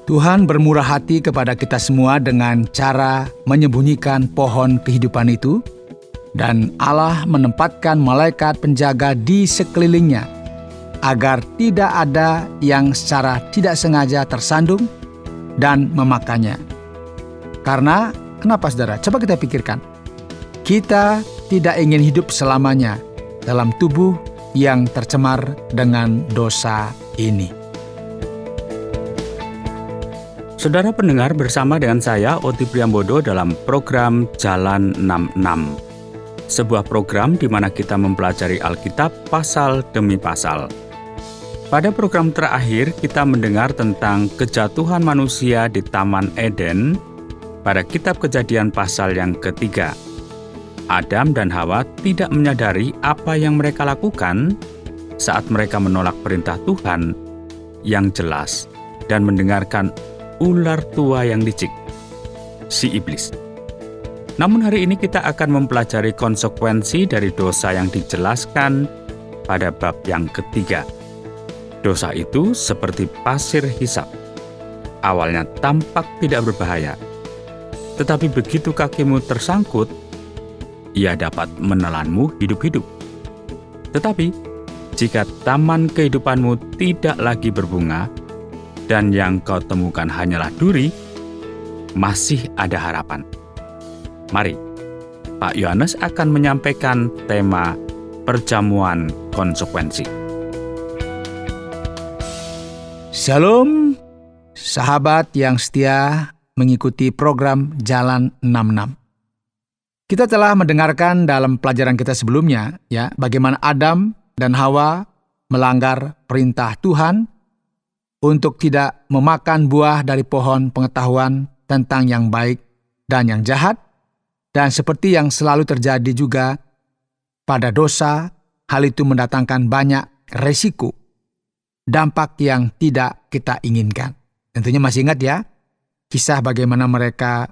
Tuhan bermurah hati kepada kita semua dengan cara menyembunyikan pohon kehidupan itu, dan Allah menempatkan malaikat penjaga di sekelilingnya, agar tidak ada yang secara tidak sengaja tersandung dan memakannya. Karena, kenapa saudara? Coba kita pikirkan. Kita tidak ingin hidup selamanya dalam tubuh yang tercemar dengan dosa ini. Saudara pendengar, bersama dengan saya Oti Priambodo dalam program Jalan 66. Sebuah program di mana kita mempelajari Alkitab pasal demi pasal. Pada program terakhir kita mendengar tentang kejatuhan manusia di Taman Eden pada kitab Kejadian pasal yang ketiga. Adam dan Hawa tidak menyadari apa yang mereka lakukan saat mereka menolak perintah Tuhan yang jelas dan mendengarkan ular tua yang licik, si iblis. Namun hari ini kita akan mempelajari konsekuensi dari dosa yang dijelaskan pada bab yang ketiga. Dosa itu seperti pasir hisap. Awalnya tampak tidak berbahaya, tetapi begitu kakimu tersangkut, ia dapat menelanmu hidup-hidup. Tetapi jika taman kehidupanmu tidak lagi berbunga, dan yang kau temukan hanyalah duri, masih ada harapan. Mari, Pak Yohanes akan menyampaikan tema perjamuan konsekuensi. Shalom, sahabat yang setia mengikuti program Jalan 66. Kita telah mendengarkan dalam pelajaran kita sebelumnya, bagaimana Adam dan Hawa melanggar perintah Tuhan untuk tidak memakan buah dari pohon pengetahuan tentang yang baik dan yang jahat. Dan seperti yang selalu terjadi juga pada dosa, hal itu mendatangkan banyak resiko, dampak yang tidak kita inginkan. Tentunya masih ingat ya, kisah bagaimana mereka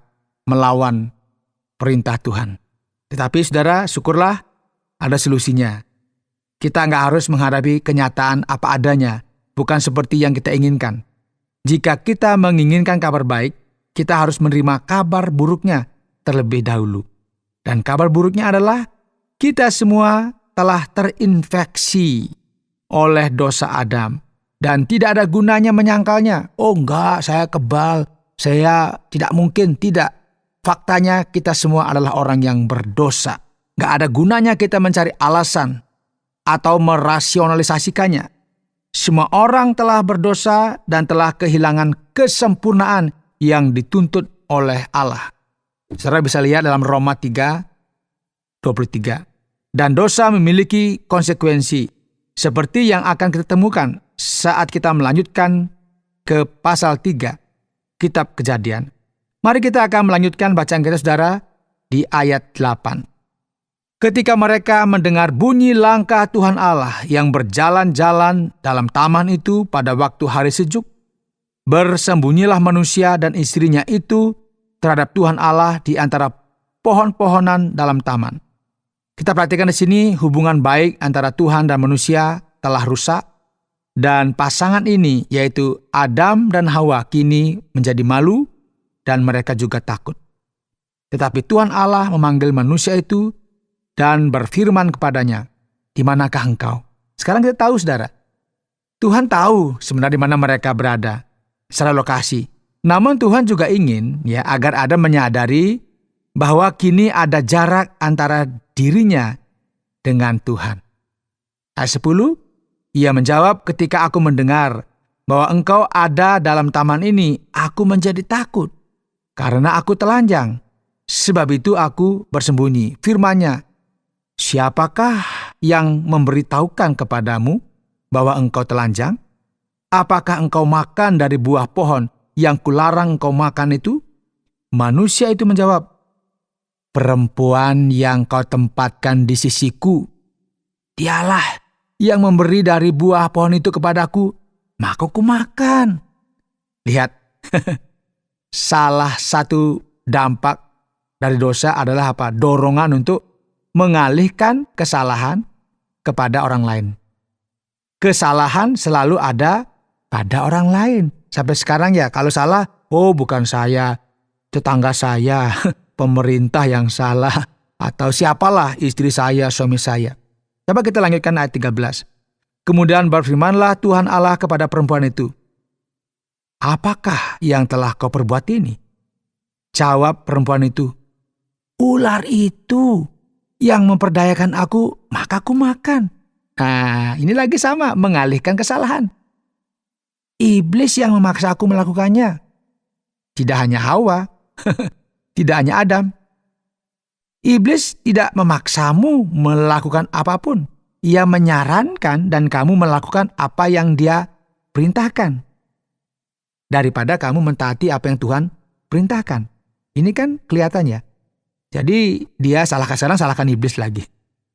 melawan perintah Tuhan. Tetapi saudara, syukurlah ada solusinya. Kita nggak harus menghadapi kenyataan apa adanya, bukan seperti yang kita inginkan. Jika kita menginginkan kabar baik, kita harus menerima kabar buruknya terlebih dahulu. Dan kabar buruknya adalah kita semua telah terinfeksi oleh dosa Adam. Dan tidak ada gunanya menyangkalnya. Oh enggak, saya kebal, saya tidak mungkin, tidak. Faktanya kita semua adalah orang yang berdosa. Enggak ada gunanya kita mencari alasan atau merasionalisasikannya. Semua orang telah berdosa dan telah kehilangan kesempurnaan yang dituntut oleh Allah. Saudara bisa lihat dalam Roma 3:23. Dan dosa memiliki konsekuensi, seperti yang akan kita temukan saat kita melanjutkan ke pasal 3, kitab Kejadian. Mari kita akan melanjutkan bacaan kita saudara di ayat 8. Ketika mereka mendengar bunyi langkah Tuhan Allah yang berjalan-jalan dalam taman itu pada waktu hari sejuk, bersembunyilah manusia dan istrinya itu terhadap Tuhan Allah di antara pohon-pohonan dalam taman. Kita perhatikan di sini hubungan baik antara Tuhan dan manusia telah rusak, dan pasangan ini yaitu Adam dan Hawa kini menjadi malu dan mereka juga takut. Tetapi Tuhan Allah memanggil manusia itu dan berfirman kepadanya, "Di manakah engkau?" Sekarang kita tahu saudara, Tuhan tahu sebenarnya di mana mereka berada secara lokasi. Namun Tuhan juga ingin agar Adam menyadari bahwa kini ada jarak antara dirinya dengan Tuhan. Ayat 10, ia menjawab, "Ketika aku mendengar bahwa engkau ada dalam taman ini, aku menjadi takut karena aku telanjang. Sebab itu aku bersembunyi." Firman-Nya, "Siapakah yang memberitahukan kepadamu bahwa engkau telanjang? Apakah engkau makan dari buah pohon yang kularang engkau makan itu?" Manusia itu menjawab, "Perempuan yang kau tempatkan di sisiku, dialah yang memberi dari buah pohon itu kepadaku, maka ku makan." Lihat, salah satu dampak dari dosa adalah apa? Dorongan untuk mengalihkan kesalahan kepada orang lain. Kesalahan selalu ada pada orang lain. Sampai sekarang ya kalau salah, oh bukan saya, tetangga saya, pemerintah yang salah, atau siapalah istri saya, suami saya. Coba kita lanjutkan ayat 13. Kemudian berfirmanlah Tuhan Allah kepada perempuan itu, apakah yang telah kau perbuat ini? Jawab perempuan itu, ular itu yang memperdayakan aku, maka aku makan. Nah, ini lagi sama, mengalihkan kesalahan. Iblis yang memaksa aku melakukannya. Tidak hanya Hawa, tidak hanya Adam. Iblis tidak memaksamu melakukan apapun. Ia menyarankan dan kamu melakukan apa yang dia perintahkan. Daripada kamu mentaati apa yang Tuhan perintahkan. Ini kan kelihatannya. Jadi dia salahkan iblis lagi.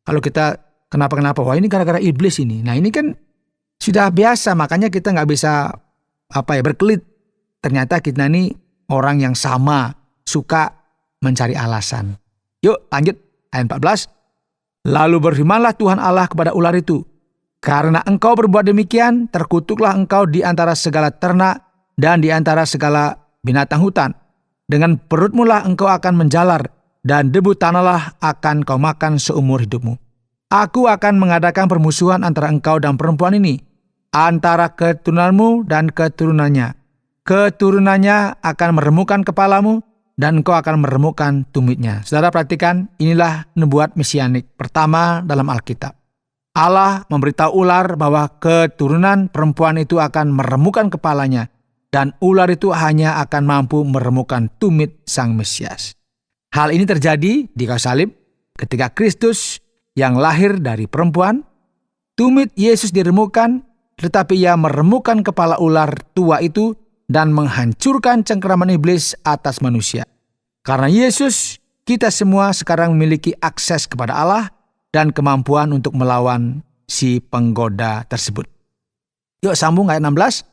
Kalau kita kenapa-kenapa, wah ini gara-gara iblis ini. Nah ini kan sudah biasa, makanya kita nggak bisa berkelit. Ternyata kita ini orang yang sama, suka mencari alasan. Yuk lanjut ayat 14. Lalu berfirmanlah Tuhan Allah kepada ular itu, karena engkau berbuat demikian, terkutuklah engkau di antara segala ternak dan di antara segala binatang hutan. Dengan perutmu lah engkau akan menjalar, dan debu tanahlah akan kau makan seumur hidupmu. Aku akan mengadakan permusuhan antara engkau dan perempuan ini, antara keturunanmu dan keturunannya. Keturunannya akan meremukkan kepalamu, dan engkau akan meremukkan tumitnya. Saudara perhatikan, inilah nubuat mesianik pertama dalam Alkitab. Allah memberitahu ular bahwa keturunan perempuan itu akan meremukkan kepalanya, dan ular itu hanya akan mampu meremukkan tumit sang Mesias. Hal ini terjadi di kayu salib ketika Kristus yang lahir dari perempuan, tumit Yesus diremukkan, tetapi ia meremukkan kepala ular tua itu dan menghancurkan cengkeraman iblis atas manusia. Karena Yesus, kita semua sekarang memiliki akses kepada Allah dan kemampuan untuk melawan si penggoda tersebut. Yuk sambung ayat 16.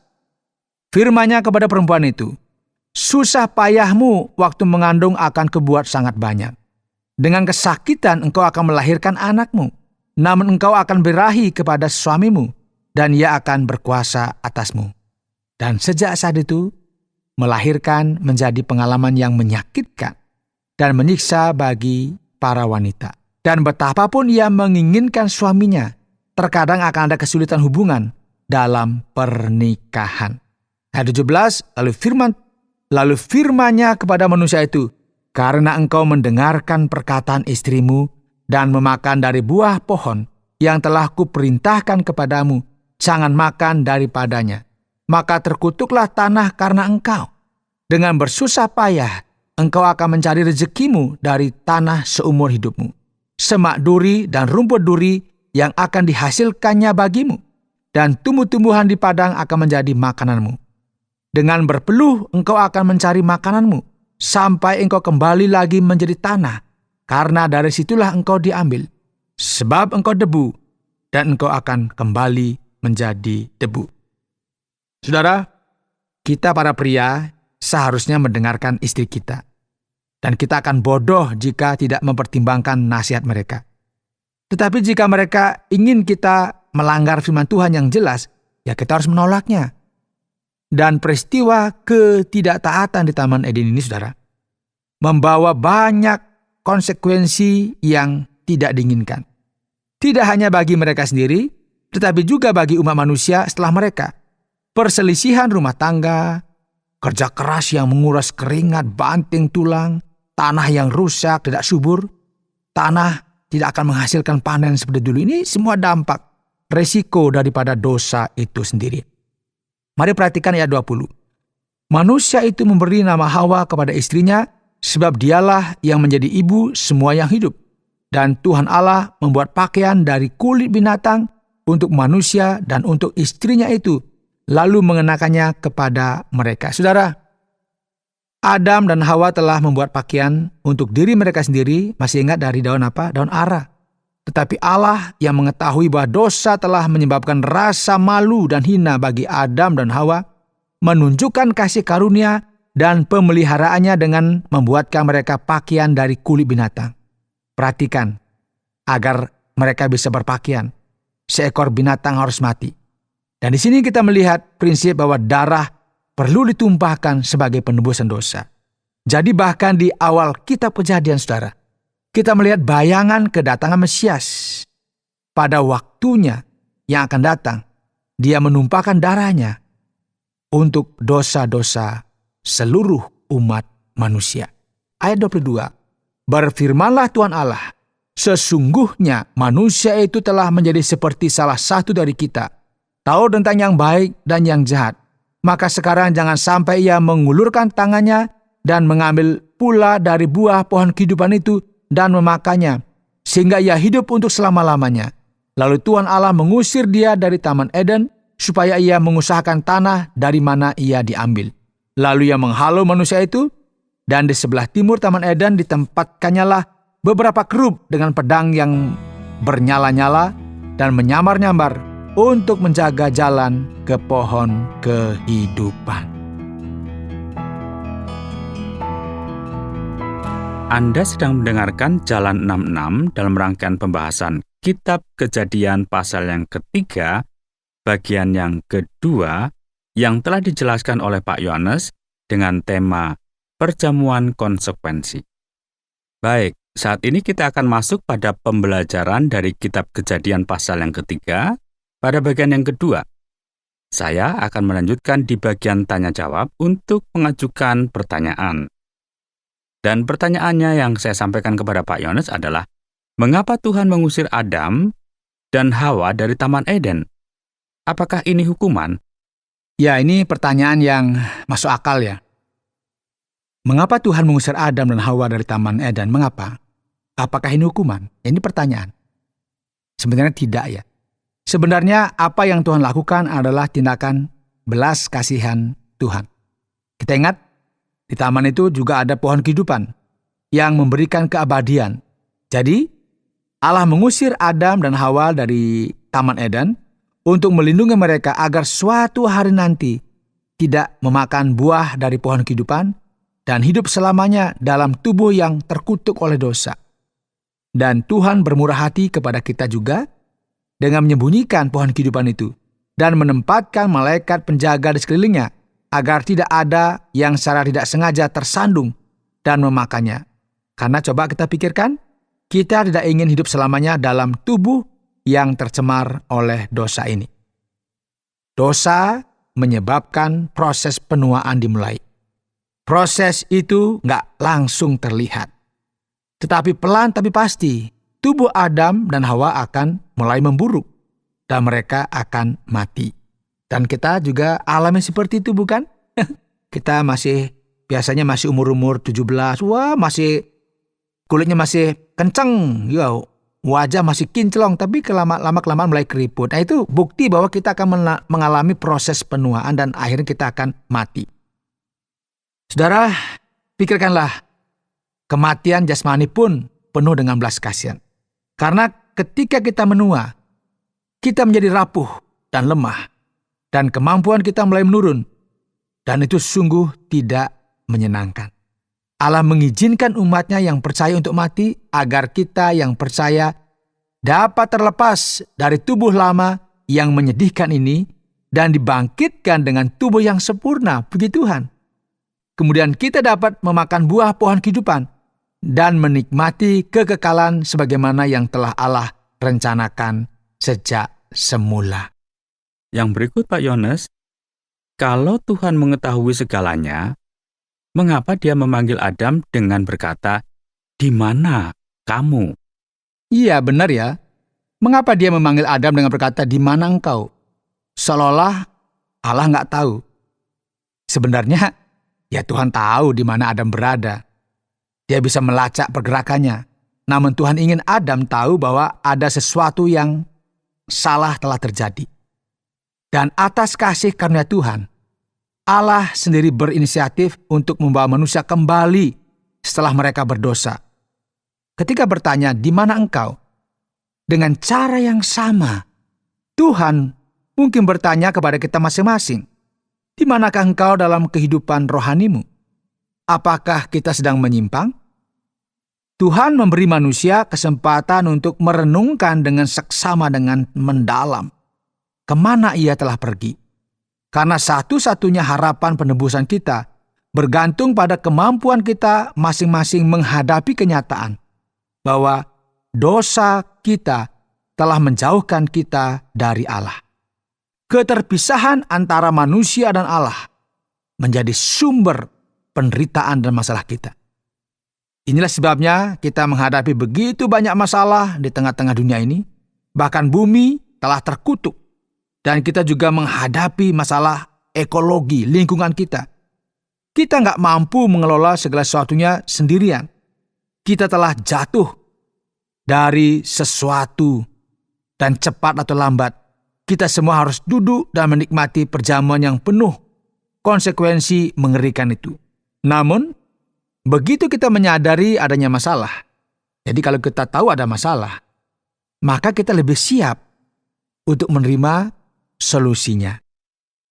Firman-Nya kepada perempuan itu, susah payahmu waktu mengandung akan kebuat sangat banyak. Dengan kesakitan engkau akan melahirkan anakmu, namun engkau akan birahi kepada suamimu, dan ia akan berkuasa atasmu. Dan sejak saat itu, melahirkan menjadi pengalaman yang menyakitkan dan menyiksa bagi para wanita. Dan betapapun ia menginginkan suaminya, terkadang akan ada kesulitan hubungan dalam pernikahan. Ayat 17, lalu firman-Nya kepada manusia itu, karena engkau mendengarkan perkataan istrimu dan memakan dari buah pohon yang telah kuperintahkan kepadamu, jangan makan daripadanya. Maka terkutuklah tanah karena engkau. Dengan bersusah payah, engkau akan mencari rezekimu dari tanah seumur hidupmu. Semak duri dan rumput duri yang akan dihasilkannya bagimu, dan tumbuh-tumbuhan di padang akan menjadi makananmu. Dengan berpeluh engkau akan mencari makananmu, sampai engkau kembali lagi menjadi tanah, karena dari situlah engkau diambil. Sebab engkau debu, dan engkau akan kembali menjadi debu. Saudara, kita para pria seharusnya mendengarkan istri kita. Dan kita akan bodoh jika tidak mempertimbangkan nasihat mereka. Tetapi jika mereka ingin kita melanggar firman Tuhan yang jelas, ya kita harus menolaknya. Dan peristiwa ketidaktaatan di Taman Eden ini, saudara, membawa banyak konsekuensi yang tidak diinginkan. Tidak hanya bagi mereka sendiri, tetapi juga bagi umat manusia setelah mereka. Perselisihan rumah tangga, kerja keras yang menguras keringat, banting tulang, tanah yang rusak, tidak subur, tanah tidak akan menghasilkan panen seperti dulu. Ini semua dampak, resiko daripada dosa itu sendiri. Mari perhatikan ayat 20. Manusia itu memberi nama Hawa kepada istrinya, sebab dialah yang menjadi ibu semua yang hidup. Dan Tuhan Allah membuat pakaian dari kulit binatang untuk manusia dan untuk istrinya itu, lalu mengenakannya kepada mereka. Saudara, Adam dan Hawa telah membuat pakaian untuk diri mereka sendiri, masih ingat dari daun apa? Daun ara. Tetapi Allah yang mengetahui bahwa dosa telah menyebabkan rasa malu dan hina bagi Adam dan Hawa, menunjukkan kasih karunia dan pemeliharaannya dengan membuatkan mereka pakaian dari kulit binatang. Perhatikan, agar mereka bisa berpakaian, seekor binatang harus mati. Dan di sini kita melihat prinsip bahwa darah perlu ditumpahkan sebagai penebusan dosa. Jadi bahkan di awal kitab Kejadian, saudara, kita melihat bayangan kedatangan Mesias. Pada waktunya yang akan datang, dia menumpahkan darahnya untuk dosa-dosa seluruh umat manusia. Ayat 22, berfirmanlah Tuhan Allah, sesungguhnya manusia itu telah menjadi seperti salah satu dari kita, tahu tentang yang baik dan yang jahat. Maka sekarang jangan sampai ia mengulurkan tangannya dan mengambil pula dari buah pohon kehidupan itu dan memakannya, sehingga ia hidup untuk selama-lamanya. Lalu Tuhan Allah mengusir dia dari Taman Eden, supaya ia mengusahakan tanah dari mana ia diambil. Lalu ia menghalau manusia itu, dan di sebelah timur Taman Eden ditempatkannya beberapa kerub dengan pedang yang bernyala-nyala dan menyamar-nyamar untuk menjaga jalan ke pohon kehidupan. Anda sedang mendengarkan Jalan 66 dalam rangkaian pembahasan Kitab Kejadian pasal yang ketiga, bagian yang kedua, yang telah dijelaskan oleh Pak Yohanes dengan tema Perjamuan Konsekuensi. Baik, saat ini kita akan masuk pada pembelajaran dari Kitab Kejadian pasal yang ketiga, pada bagian yang kedua. Saya akan melanjutkan di bagian tanya-jawab untuk mengajukan pertanyaan. Dan pertanyaannya yang saya sampaikan kepada Pak Yohanes adalah, mengapa Tuhan mengusir Adam dan Hawa dari Taman Eden? Apakah ini hukuman? Ya, ini pertanyaan yang masuk akal ya. Mengapa Tuhan mengusir Adam dan Hawa dari Taman Eden? Mengapa? Apakah ini hukuman? Ini pertanyaan. Sebenarnya tidak ya. Sebenarnya apa yang Tuhan lakukan adalah tindakan belas kasihan Tuhan. Kita ingat, di taman itu juga ada pohon kehidupan yang memberikan keabadian. Jadi, Allah mengusir Adam dan Hawa dari Taman Eden untuk melindungi mereka agar suatu hari nanti tidak memakan buah dari pohon kehidupan dan hidup selamanya dalam tubuh yang terkutuk oleh dosa. Dan Tuhan bermurah hati kepada kita juga dengan menyembunyikan pohon kehidupan itu dan menempatkan malaikat penjaga di sekelilingnya agar tidak ada yang secara tidak sengaja tersandung dan memakannya. Karena coba kita pikirkan, kita tidak ingin hidup selamanya dalam tubuh yang tercemar oleh dosa ini. Dosa menyebabkan proses penuaan dimulai. Proses itu nggak langsung terlihat. Tetapi pelan tapi pasti, tubuh Adam dan Hawa akan mulai memburuk dan mereka akan mati. Dan kita juga alami seperti itu, bukan? Kita biasanya masih umur-umur 17, masih kulitnya masih kenceng, wajah masih kinclong, tapi lama-kelamaan mulai keriput. Nah, itu bukti bahwa kita akan mengalami proses penuaan dan akhirnya kita akan mati. Saudara, pikirkanlah, kematian jasmani pun penuh dengan belas kasihan. Karena ketika kita menua, kita menjadi rapuh dan lemah, dan kemampuan kita mulai menurun, dan itu sungguh tidak menyenangkan. Allah mengizinkan umatnya yang percaya untuk mati agar kita yang percaya dapat terlepas dari tubuh lama yang menyedihkan ini dan dibangkitkan dengan tubuh yang sempurna, puji Tuhan. Kemudian kita dapat memakan buah pohon kehidupan dan menikmati kekekalan sebagaimana yang telah Allah rencanakan sejak semula. Yang berikut, Pak Yohanes, kalau Tuhan mengetahui segalanya, mengapa Dia memanggil Adam dengan berkata, "Di mana kamu?" Iya, benar ya. Mengapa Dia memanggil Adam dengan berkata, "Di mana engkau?" Seolah-olah Allah nggak tahu. Sebenarnya, ya Tuhan tahu di mana Adam berada. Dia bisa melacak pergerakannya. Namun Tuhan ingin Adam tahu bahwa ada sesuatu yang salah telah terjadi. Dan atas kasih karunia Tuhan, Allah sendiri berinisiatif untuk membawa manusia kembali setelah mereka berdosa. Ketika bertanya, "Di mana engkau?" Dengan cara yang sama, Tuhan mungkin bertanya kepada kita masing-masing, "Di manakah engkau dalam kehidupan rohanimu? Apakah kita sedang menyimpang?" Tuhan memberi manusia kesempatan untuk merenungkan dengan seksama dengan mendalam kemana ia telah pergi, Karena satu-satunya harapan penebusan kita bergantung pada kemampuan kita masing-masing menghadapi kenyataan bahwa dosa kita telah menjauhkan kita dari Allah. Keterpisahan antara manusia dan Allah menjadi sumber penderitaan dan masalah kita. Inilah sebabnya kita menghadapi begitu banyak masalah di tengah-tengah dunia ini. Bahkan bumi telah terkutuk. Dan kita juga menghadapi masalah ekologi, lingkungan kita. Kita nggak mampu mengelola segala sesuatunya sendirian. Kita telah jatuh dari sesuatu. Dan cepat atau lambat, kita semua harus duduk dan menikmati perjamuan yang penuh konsekuensi mengerikan itu. Namun, begitu kita menyadari adanya masalah, jadi kalau kita tahu ada masalah, maka kita lebih siap untuk menerima solusinya.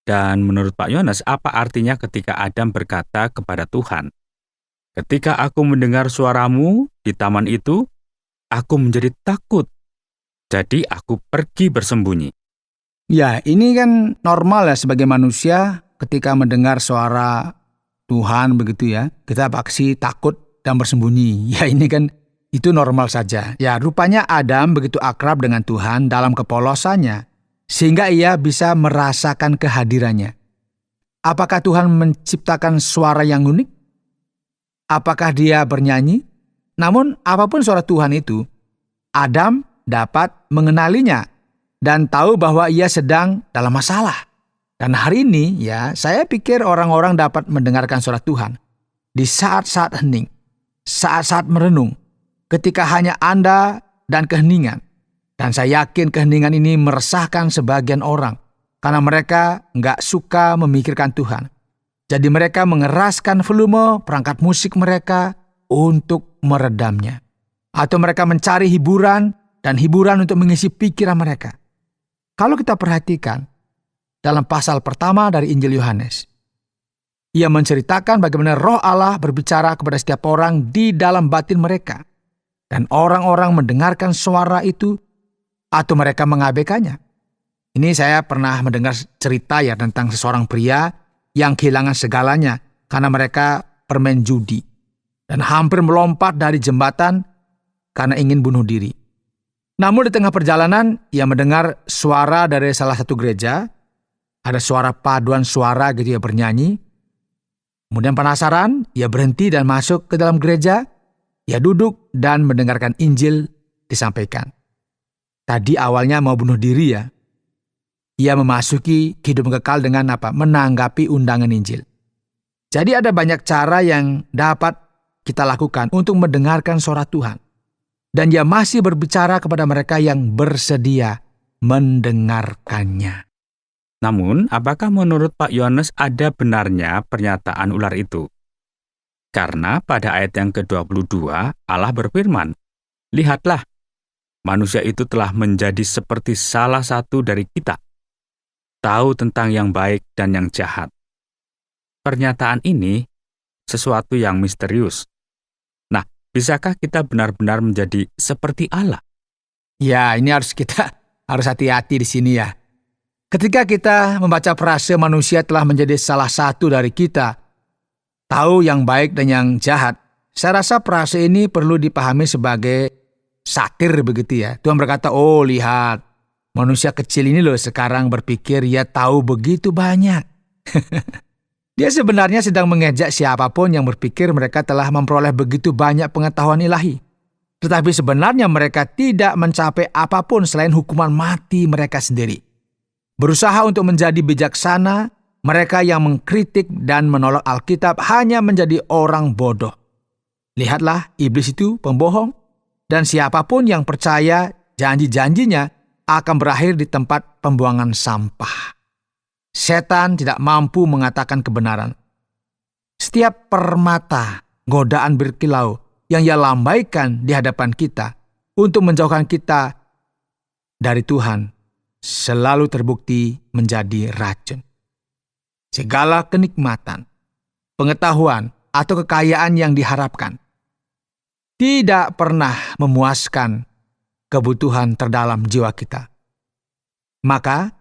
Dan menurut Pak Yones, apa artinya ketika Adam berkata kepada Tuhan, "Ketika aku mendengar suaramu di taman itu, aku menjadi takut. Jadi aku pergi bersembunyi." Ya, ini kan normal ya sebagai manusia ketika mendengar suara Tuhan begitu ya. Kita pasti takut dan bersembunyi. Ya ini kan itu normal saja. Ya rupanya Adam begitu akrab dengan Tuhan dalam kepolosannya sehingga ia bisa merasakan kehadirannya. Apakah Tuhan menciptakan suara yang unik? Apakah dia bernyanyi? Namun apapun suara Tuhan itu, Adam dapat mengenalinya dan tahu bahwa ia sedang dalam masalah. Dan hari ini ya saya pikir orang-orang dapat mendengarkan suara Tuhan di saat-saat hening, saat-saat merenung, ketika hanya Anda dan keheningan. Dan saya yakin keheningan ini meresahkan sebagian orang karena mereka nggak suka memikirkan Tuhan. Jadi mereka mengeraskan volume perangkat musik mereka untuk meredamnya. Atau mereka mencari hiburan dan hiburan untuk mengisi pikiran mereka. Kalau kita perhatikan, dalam pasal pertama dari Injil Yohanes, ia menceritakan bagaimana Roh Allah berbicara kepada setiap orang di dalam batin mereka. Dan orang-orang mendengarkan suara itu atau mereka mengabaikannya. Ini saya pernah mendengar cerita ya tentang seseorang pria yang kehilangan segalanya karena mereka bermain judi. Dan hampir melompat dari jembatan karena ingin bunuh diri. Namun di tengah perjalanan, ia mendengar suara dari salah satu gereja. Ada suara paduan suara gitu ya bernyanyi. Kemudian penasaran, ia berhenti dan masuk ke dalam gereja. Ia duduk dan mendengarkan Injil disampaikan. Tadi awalnya mau bunuh diri ya. Ia memasuki kehidupan kekal dengan menanggapi undangan Injil. Jadi ada banyak cara yang dapat kita lakukan untuk mendengarkan suara Tuhan. Dan ia masih berbicara kepada mereka yang bersedia mendengarkannya. Namun, apakah menurut Pak Yones ada benarnya pernyataan ular itu? Karena pada ayat yang ke-22, Allah berfirman, "Lihatlah, manusia itu telah menjadi seperti salah satu dari kita, tahu tentang yang baik dan yang jahat." Pernyataan ini sesuatu yang misterius. Nah, bisakah kita benar-benar menjadi seperti Allah? Ya, ini harus hati-hati di sini ya. Ketika kita membaca frase manusia telah menjadi salah satu dari kita, tahu yang baik dan yang jahat, saya rasa frase ini perlu dipahami sebagai satir begitu ya. Tuhan berkata, "Oh lihat, manusia kecil ini loh sekarang berpikir ia tahu begitu banyak." Dia sebenarnya sedang mengejek siapapun yang berpikir mereka telah memperoleh begitu banyak pengetahuan ilahi. Tetapi sebenarnya mereka tidak mencapai apapun selain hukuman mati mereka sendiri. Berusaha untuk menjadi bijaksana, mereka yang mengkritik dan menolak Alkitab hanya menjadi orang bodoh. Lihatlah, iblis itu pembohong, dan siapapun yang percaya janji-janjinya akan berakhir di tempat pembuangan sampah. Setan tidak mampu mengatakan kebenaran. Setiap permata godaan berkilau yang ia lambaikan di hadapan kita untuk menjauhkan kita dari Tuhan selalu terbukti menjadi racun. Segala kenikmatan, pengetahuan, atau kekayaan yang diharapkan tidak pernah memuaskan kebutuhan terdalam jiwa kita. Maka,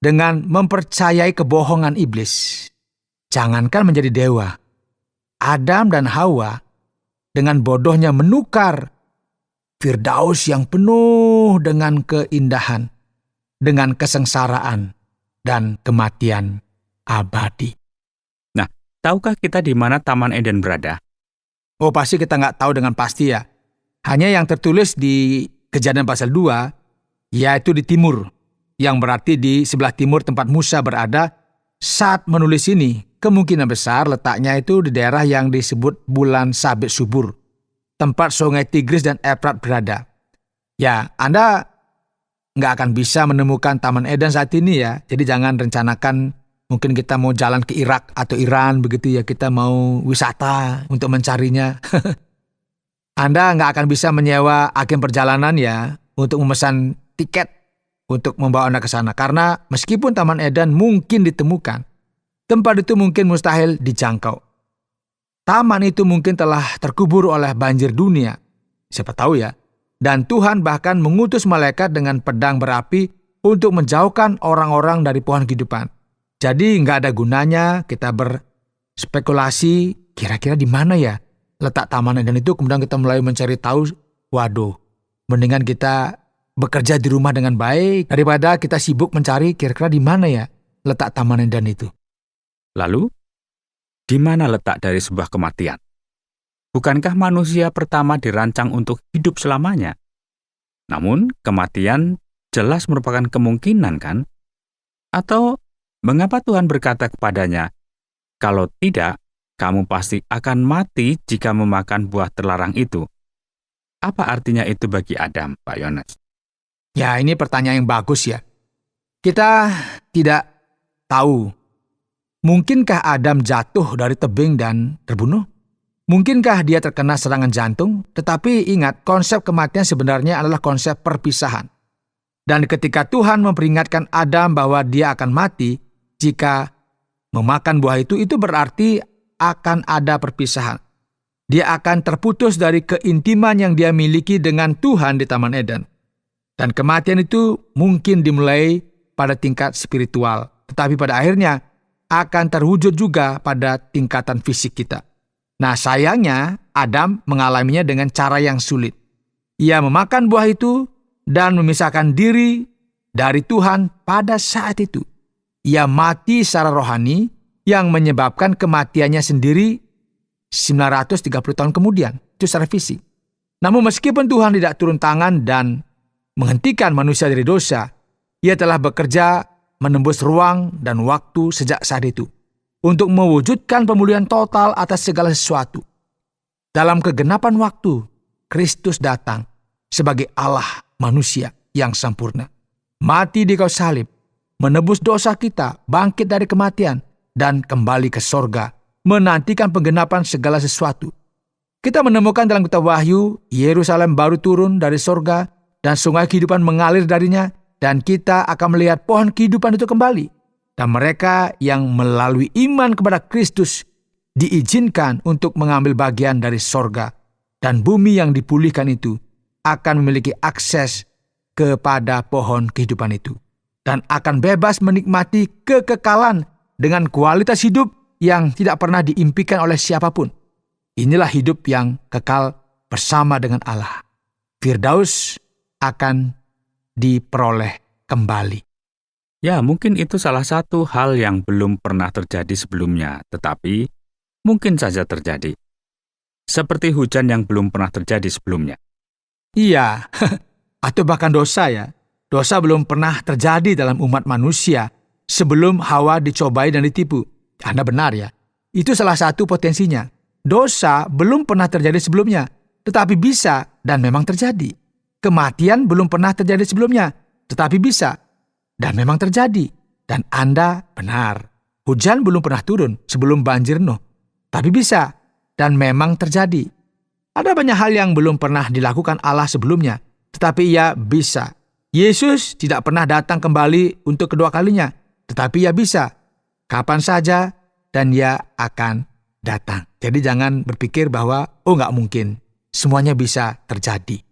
dengan mempercayai kebohongan iblis. Jangankan menjadi dewa, Adam dan Hawa dengan bodohnya menukar Firdaus yang penuh dengan keindahan, dengan kesengsaraan dan kematian abadi. Nah, tahukah kita di mana Taman Eden berada? Oh, pasti kita nggak tahu dengan pasti ya. Hanya yang tertulis di Kejadian pasal 2, yaitu di timur, yang berarti di sebelah timur tempat Musa berada saat menulis ini. Kemungkinan besar letaknya itu di daerah yang disebut Bulan Sabit Subur, tempat sungai Tigris dan Efrat berada. Ya, Anda nggak akan bisa menemukan Taman Eden saat ini ya. Jadi jangan rencanakan mungkin kita mau jalan ke Irak atau Iran begitu ya, kita mau wisata untuk mencarinya. Anda nggak akan bisa menyewa agen perjalanan ya untuk memesan tiket untuk membawa Anda ke sana. Karena meskipun Taman Eden mungkin ditemukan, tempat itu mungkin mustahil dijangkau. Taman itu mungkin telah terkubur oleh banjir dunia. Siapa tahu ya. Dan Tuhan bahkan mengutus malaikat dengan pedang berapi untuk menjauhkan orang-orang dari pohon kehidupan. Jadi nggak ada gunanya kita berspekulasi kira-kira di mana ya letak Taman Eden itu, kemudian kita mulai mencari tahu. Waduh, mendingan kita bekerja di rumah dengan baik daripada kita sibuk mencari kira-kira di mana ya letak Taman Eden itu. Lalu, di mana letak dari sebuah kematian? Bukankah manusia pertama dirancang untuk hidup selamanya? Namun, kematian jelas merupakan kemungkinan kan? Atau, mengapa Tuhan berkata kepadanya, "Kalau tidak, kamu pasti akan mati jika memakan buah terlarang itu"? Apa artinya itu bagi Adam, Pak Yones? Ya, ini pertanyaan yang bagus ya. Kita tidak tahu. Mungkinkah Adam jatuh dari tebing dan terbunuh? Mungkinkah dia terkena serangan jantung? Tetapi ingat, konsep kematian sebenarnya adalah konsep perpisahan. Dan ketika Tuhan memperingatkan Adam bahwa dia akan mati jika memakan buah itu berarti akan ada perpisahan. Dia akan terputus dari keintiman yang dia miliki dengan Tuhan di Taman Eden. Dan kematian itu mungkin dimulai pada tingkat spiritual, tetapi pada akhirnya akan terwujud juga pada tingkatan fisik kita. Nah, sayangnya Adam mengalaminya dengan cara yang sulit. Ia memakan buah itu dan memisahkan diri dari Tuhan pada saat itu. Ia mati secara rohani yang menyebabkan kematiannya sendiri 930 tahun kemudian. Itu secara fisik. Namun meskipun Tuhan tidak turun tangan dan menghentikan manusia dari dosa, ia telah bekerja menembus ruang dan waktu sejak saat itu untuk mewujudkan pemulihan total atas segala sesuatu. Dalam kegenapan waktu, Kristus datang sebagai Allah manusia yang sempurna. Mati di kayu salib, menebus dosa kita, bangkit dari kematian, dan kembali ke sorga, menantikan penggenapan segala sesuatu. Kita menemukan dalam kitab Wahyu, Yerusalem baru turun dari sorga, dan sungai kehidupan mengalir darinya, dan kita akan melihat pohon kehidupan itu kembali. Dan mereka yang melalui iman kepada Kristus diizinkan untuk mengambil bagian dari sorga. Dan bumi yang dipulihkan itu akan memiliki akses kepada pohon kehidupan itu. Dan akan bebas menikmati kekekalan dengan kualitas hidup yang tidak pernah diimpikan oleh siapapun. Inilah hidup yang kekal bersama dengan Allah. Firdaus akan diperoleh kembali. Ya, mungkin itu salah satu hal yang belum pernah terjadi sebelumnya, tetapi mungkin saja terjadi. Seperti hujan yang belum pernah terjadi sebelumnya. Iya, atau bahkan dosa ya. Dosa belum pernah terjadi dalam umat manusia sebelum Hawa dicobai dan ditipu. Anda benar ya. Itu salah satu potensinya. Dosa belum pernah terjadi sebelumnya, tetapi bisa dan memang terjadi. Kematian belum pernah terjadi sebelumnya, tetapi bisa dan memang terjadi. Dan Anda benar. Hujan belum pernah turun sebelum banjir Nuh, tapi bisa dan memang terjadi. Ada banyak hal yang belum pernah dilakukan Allah sebelumnya, tetapi Ia bisa. Yesus tidak pernah datang kembali untuk kedua kalinya, tetapi Ia bisa. Kapan saja dan Ia akan datang. Jadi jangan berpikir bahwa nggak mungkin. Semuanya bisa terjadi.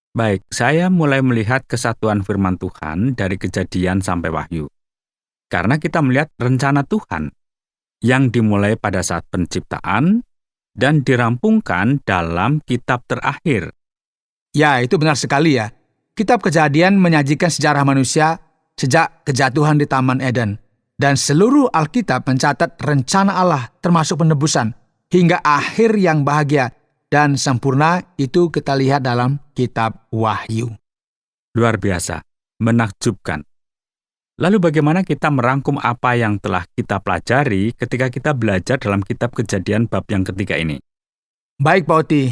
Baik, saya mulai melihat kesatuan firman Tuhan dari Kejadian sampai Wahyu. Karena kita melihat rencana Tuhan yang dimulai pada saat penciptaan dan dirampungkan dalam kitab terakhir. Ya, itu benar sekali ya. Kitab Kejadian menyajikan sejarah manusia sejak kejatuhan di Taman Eden. Dan seluruh Alkitab mencatat rencana Allah termasuk penebusan hingga akhir yang bahagia dan sempurna itu kita lihat dalam kitab Wahyu. Luar biasa, menakjubkan. Lalu bagaimana kita merangkum apa yang telah kita pelajari ketika kita belajar dalam kitab Kejadian bab yang ketiga ini? Baik Pak Oti,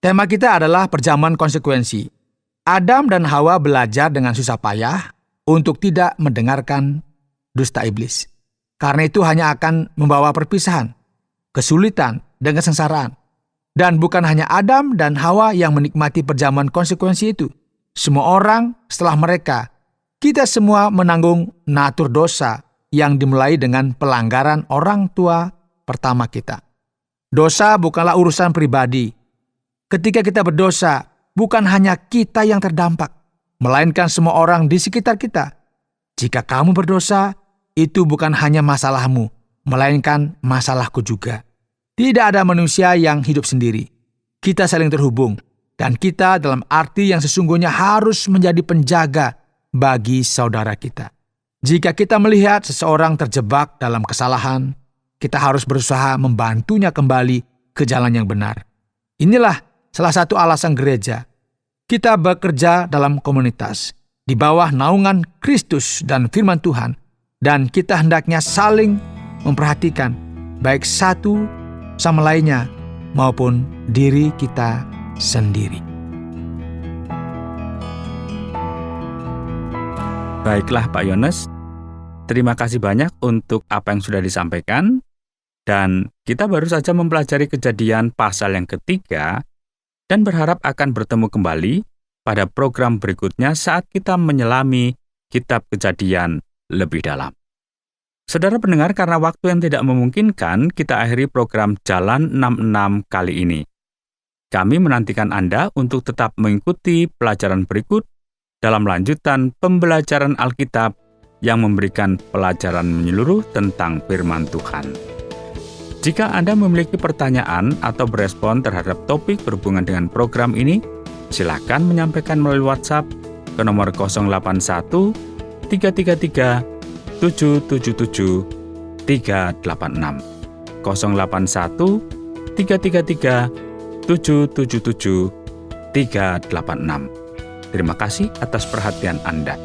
tema kita adalah perjamuan konsekuensi. Adam dan Hawa belajar dengan susah payah untuk tidak mendengarkan dusta iblis. Karena itu hanya akan membawa perpisahan, kesulitan, dan kesengsaraan. Dan bukan hanya Adam dan Hawa yang menikmati perjamuan konsekuensi itu. Semua orang setelah mereka, kita semua menanggung natur dosa yang dimulai dengan pelanggaran orang tua pertama kita. Dosa bukanlah urusan pribadi. Ketika kita berdosa, bukan hanya kita yang terdampak, melainkan semua orang di sekitar kita. Jika kamu berdosa, itu bukan hanya masalahmu, melainkan masalahku juga. Tidak ada manusia yang hidup sendiri. Kita saling terhubung, dan kita dalam arti yang sesungguhnya harus menjadi penjaga bagi saudara kita. Jika kita melihat seseorang terjebak dalam kesalahan, kita harus berusaha membantunya kembali ke jalan yang benar. Inilah salah satu alasan gereja. Kita bekerja dalam komunitas, di bawah naungan Kristus dan firman Tuhan, dan kita hendaknya saling memperhatikan baik satu sama lainnya maupun diri kita sendiri. Baiklah Pak Yones, terima kasih banyak untuk apa yang sudah disampaikan. Dan kita baru saja mempelajari Kejadian pasal yang ketiga dan berharap akan bertemu kembali pada program berikutnya saat kita menyelami kitab Kejadian lebih dalam. Saudara pendengar, karena waktu yang tidak memungkinkan, kita akhiri program Jalan 66 kali ini. Kami menantikan Anda untuk tetap mengikuti pelajaran berikut dalam lanjutan pembelajaran Alkitab yang memberikan pelajaran menyeluruh tentang firman Tuhan. Jika Anda memiliki pertanyaan atau berespon terhadap topik berhubungan dengan program ini, silakan menyampaikan melalui WhatsApp ke nomor 081 333 777 386 081 333 777 386. Terima kasih atas perhatian Anda.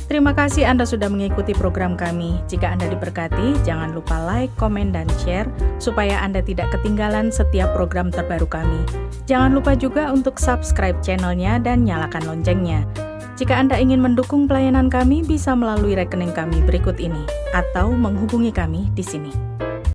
Terima kasih Anda sudah mengikuti program kami. Jika Anda diberkati, jangan lupa like, komen, dan share supaya Anda tidak ketinggalan setiap program terbaru kami. Jangan lupa juga untuk subscribe channelnya dan nyalakan loncengnya. Jika Anda ingin mendukung pelayanan kami, bisa melalui rekening kami berikut ini atau menghubungi kami di sini.